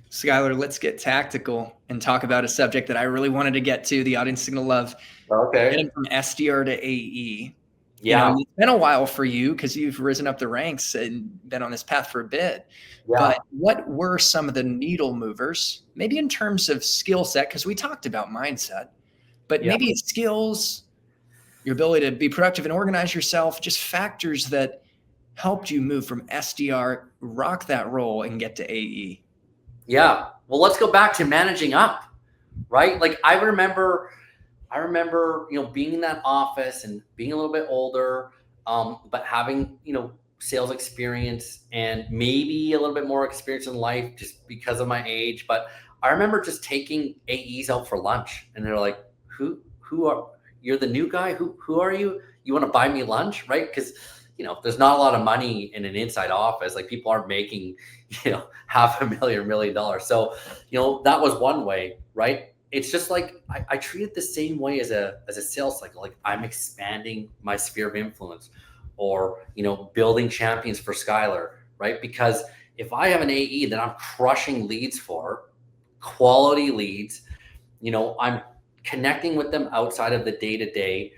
Skylar, let's get tactical and talk about a subject that I really wanted to get to. The audience is going to love Okay. getting from SDR to AE. Yeah. It's been a while for you because you've risen up the ranks and been on this path for a bit. Yeah. But what were some of the needle movers, maybe in terms of skill set? Because we talked about mindset, but Yeah. maybe skills, your ability to be productive and organize yourself, just factors that helped you move from SDR, rock that role, and get to AE. Yeah. Well, let's go back to managing up, right? Like I remember, being in that office and being a little bit older, but having, sales experience and maybe a little bit more experience in life just because of my age. But I remember just taking AEs out for lunch, and they're like, "Who are you're the new guy? Who are you? You want to buy me lunch, right?" Because there's not a lot of money in an inside office. Like people aren't making, half a million, $1 million. So, that was one way, right? It's just like I treat it the same way as a sales cycle. Like I'm expanding my sphere of influence, or building champions for Skylar, right? Because if I have an AE that I'm crushing leads for, quality leads, I'm connecting with them outside of the day to day.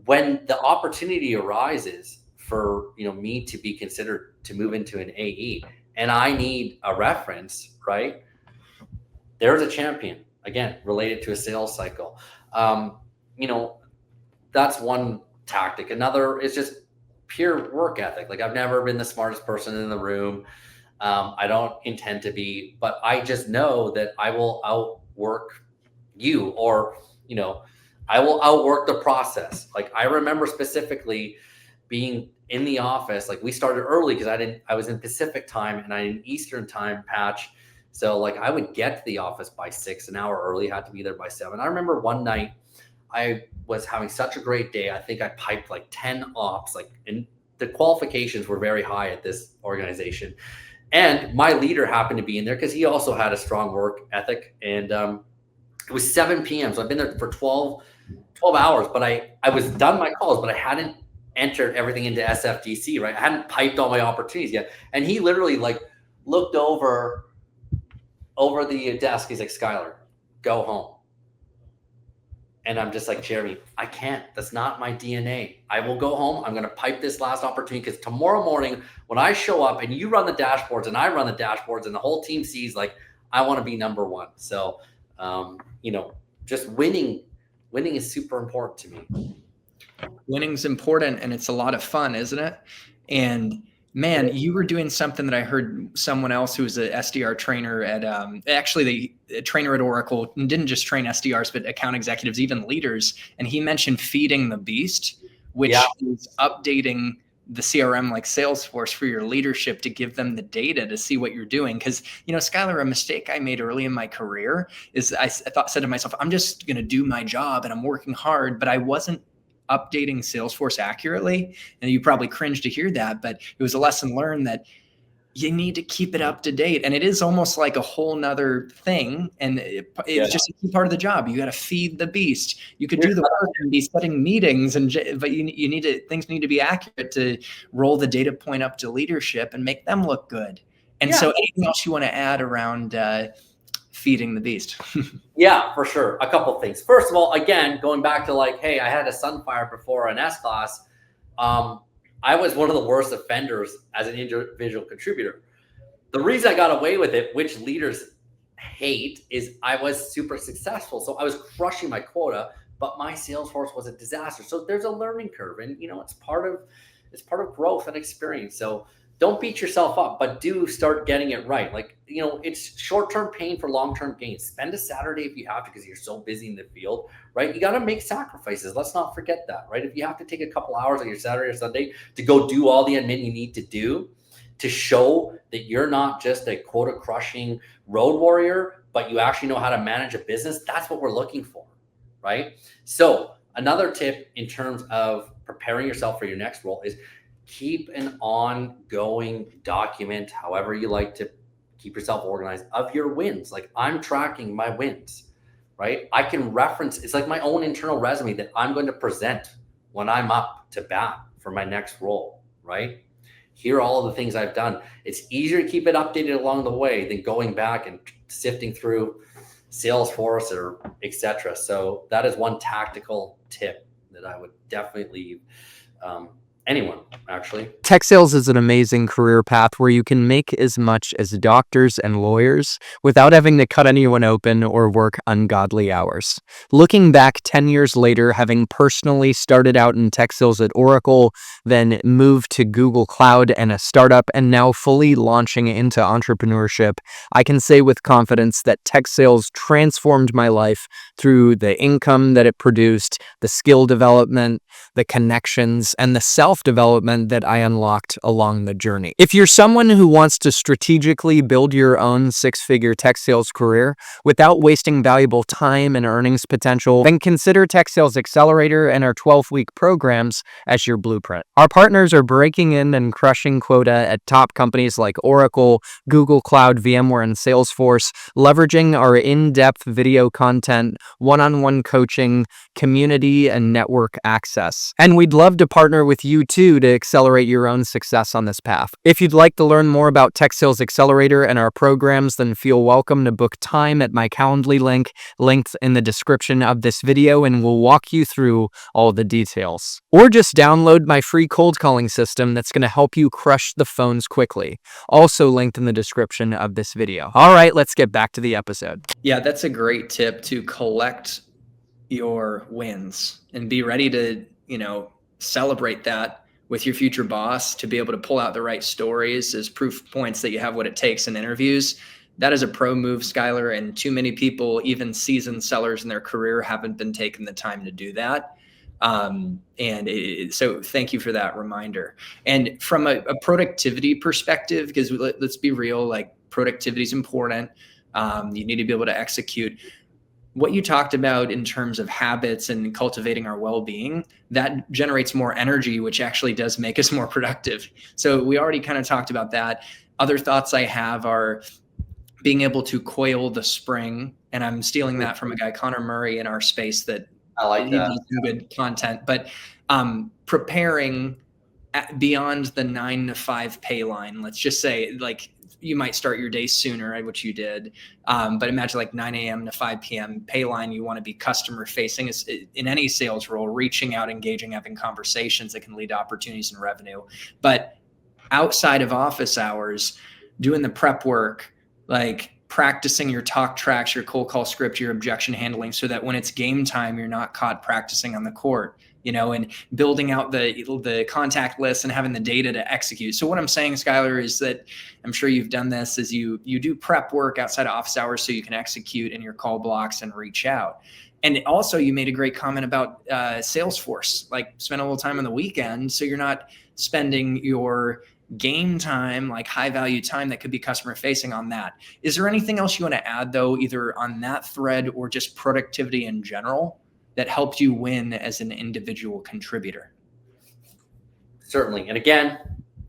When the opportunity arises for me to be considered to move into an AE, and I need a reference, right? There's a champion, again, related to a sales cycle. You know, that's one tactic. Another is just pure work ethic. Like I've never been the smartest person in the room. I don't intend to be, but I just know that I will outwork you, or you know, I will outwork the process. Like I remember specifically being in the office. Like we started early because I was in Pacific time and I in Eastern time patch. So like I would get to the office by 6, an hour early, had to be there by 7. I remember one night I was having such a great day. I think I piped like 10 ops, like, and the qualifications were very high at this organization. And my leader happened to be in there because he also had a strong work ethic. And it was 7 p.m. So I've been there for 12 hours, but I was done my calls, but I hadn't entered everything into SFDC, right? I hadn't piped all my opportunities yet. And he literally like looked over the desk. He's like, Skylar, go home. And I'm just like, Jeremy, I can't. That's not my DNA. I will go home. I'm going to pipe this last opportunity because tomorrow morning, when I show up and you run the dashboards and I run the dashboards and the whole team sees, like, I want to be number one. So, just winning is super important to me. Winning's important and it's a lot of fun, isn't it? And man, you were doing something that I heard someone else who was a SDR trainer at actually the trainer at Oracle, and didn't just train SDRs but account executives, even leaders. And he mentioned feeding the beast, Yeah. which is updating the CRM like Salesforce for your leadership to give them the data to see what you're doing. Because, Skylar, a mistake I made early in my career is I said to myself, I'm just going to do my job and I'm working hard, but I wasn't updating Salesforce accurately. And you probably cringe to hear that, but it was a lesson learned that you need to keep it up to date. And it is almost like a whole nother thing. And it's just a key part of the job. You got to feed the beast. You could do the work and be setting meetings, but you need to, things need to be accurate to roll the data point up to leadership and make them look good. And so anything else you want to add around feeding the beast? Yeah, for sure. A couple of things. First of all, again, going back to like, hey, I had a Sunfire before an S-Class. I was one of the worst offenders as an individual contributor. The reason I got away with it, which leaders hate, is I was super successful. So I was crushing my quota, but my Salesforce was a disaster. So there's a learning curve, and it's part of growth and experience. So don't beat yourself up, but do start getting it right. Like, it's short-term pain for long-term gain. Spend a Saturday if you have to, because you're so busy in the field, right? You got to make sacrifices. Let's not forget that, right? If you have to take a couple hours on your Saturday or Sunday to go do all the admin you need to do to show that you're not just a quota crushing road warrior, but you actually know how to manage a business, that's what we're looking for, right? So another tip in terms of preparing yourself for your next role is keep an ongoing document, however you like to keep yourself organized, of your wins. Like I'm tracking my wins, right? I can reference, it's like my own internal resume that I'm going to present when I'm up to bat for my next role, right? here are all of the things I've done. It's easier to keep it updated along the way than going back and sifting through Salesforce or etc. So that is one tactical tip that I would definitely leave anyone, actually. Tech sales is an amazing career path where you can make as much as doctors and lawyers without having to cut anyone open or work ungodly hours. Looking back 10 years later, having personally started out in tech sales at Oracle, then moved to Google Cloud and a startup, and now fully launching into entrepreneurship, I can say with confidence that tech sales transformed my life through the income that it produced, the skill development, the connections, and the self-development that I unlocked along the journey. If you're someone who wants to strategically build your own six-figure tech sales career without wasting valuable time and earnings potential, then consider Tech Sales Accelerator and our 12-week programs as your blueprint. Our partners are breaking in and crushing quota at top companies like Oracle, Google Cloud, VMware, and Salesforce, leveraging our in-depth video content, one-on-one coaching, community, and network access. And we'd love to partner with you too to accelerate your own success on this path. If you'd like to learn more about Tech Sales Accelerator and our programs, then feel welcome to book time at my Calendly link, linked in the description of this video, and we'll walk you through all the details. Or just download my free cold calling system that's going to help you crush the phones quickly, also linked in the description of this video. All right, let's get back to the episode. Yeah, that's a great tip, to collect your wins and be ready to, celebrate that with your future boss, to be able to pull out the right stories as proof points that you have what it takes in interviews. That is a pro move, Skylar, and too many people, even seasoned sellers in their career, haven't been taking the time to do that. So thank you for that reminder. And from a productivity perspective, because let's be real, like, productivity is important. You need to be able to execute. What you talked about in terms of habits and cultivating our well-being, that generates more energy, which actually does make us more productive. So we already kind of talked about that. Other thoughts I have are being able to coil the spring. And I'm stealing that from a guy, Connor Murray, in our space, that I like that. Does some good content, but preparing beyond the 9 to 5 pay line. Let's just say, like, you might start your day sooner, which you did. But imagine like 9 a.m. to 5 p.m. pay line. You want to be customer facing in any sales role, reaching out, engaging, having conversations that can lead to opportunities and revenue. But outside of office hours, doing the prep work, like practicing your talk tracks, your cold call script, your objection handling, so that when it's game time, you're not caught practicing on the court, and building out the contact list and having the data to execute. So what I'm saying, Skylar, is that I'm sure you've done this, is you do prep work outside of office hours so you can execute in your call blocks and reach out. And also, you made a great comment about Salesforce, like spend a little time on the weekend, so you're not spending your game time, like high value time that could be customer facing, on that. Is there anything else you want to add, though, either on that thread or just productivity in general, that helped you win as an individual contributor? Certainly. And again,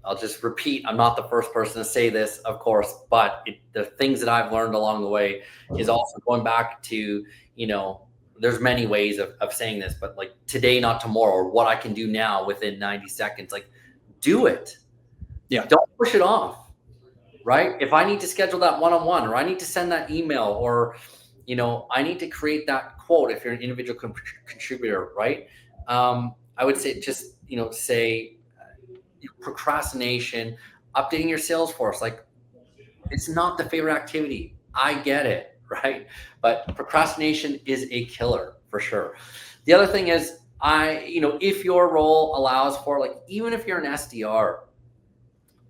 I'll just repeat, I'm not the first person to say this, of course, but the things that I've learned along the way is also going back to, there's many ways of saying this, but like today, not tomorrow, or what I can do now within 90 seconds, like do it. Yeah. Don't push it off, right? If I need to schedule that one-on-one, or I need to send that email, or, I need to create that quote, if you're an individual contributor, right? I would say just, say procrastination, updating your Salesforce. Like, it's not the favorite activity. I get it, right? But procrastination is a killer for sure. The other thing is, if your role allows for, like, even if you're an SDR,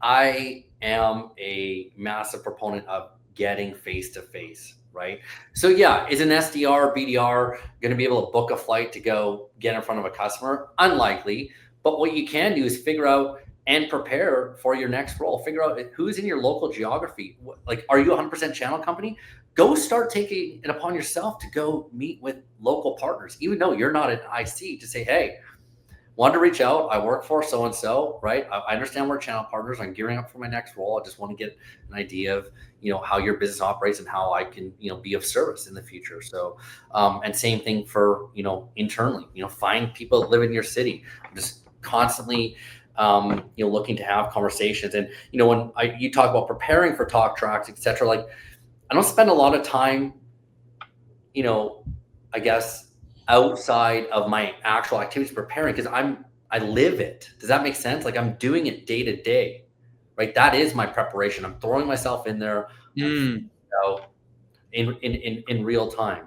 I am a massive proponent of getting face-to-face, right? So yeah, is an SDR or BDR going to be able to book a flight to go get in front of a customer? Unlikely. But what you can do is figure out and prepare for your next role. Figure out who's in your local geography. Like, are you a 100% channel company? Go start taking it upon yourself to go meet with local partners, even though you're not an IC, to say, hey, wanted to reach out. I work for so-and-so, right? I understand we're channel partners. I'm gearing up for my next role. I just want to get an idea of, how your business operates and how I can, be of service in the future. So, and same thing for, internally, find people that live in your city. I'm just constantly looking to have conversations. And, when you talk about preparing for talk tracks, etc., like I don't spend a lot of time, I guess outside of my actual activities preparing, because I live it. Does that make sense? Like I'm doing it day to day, right? That is my preparation. I'm throwing myself in there, Mm. in real time.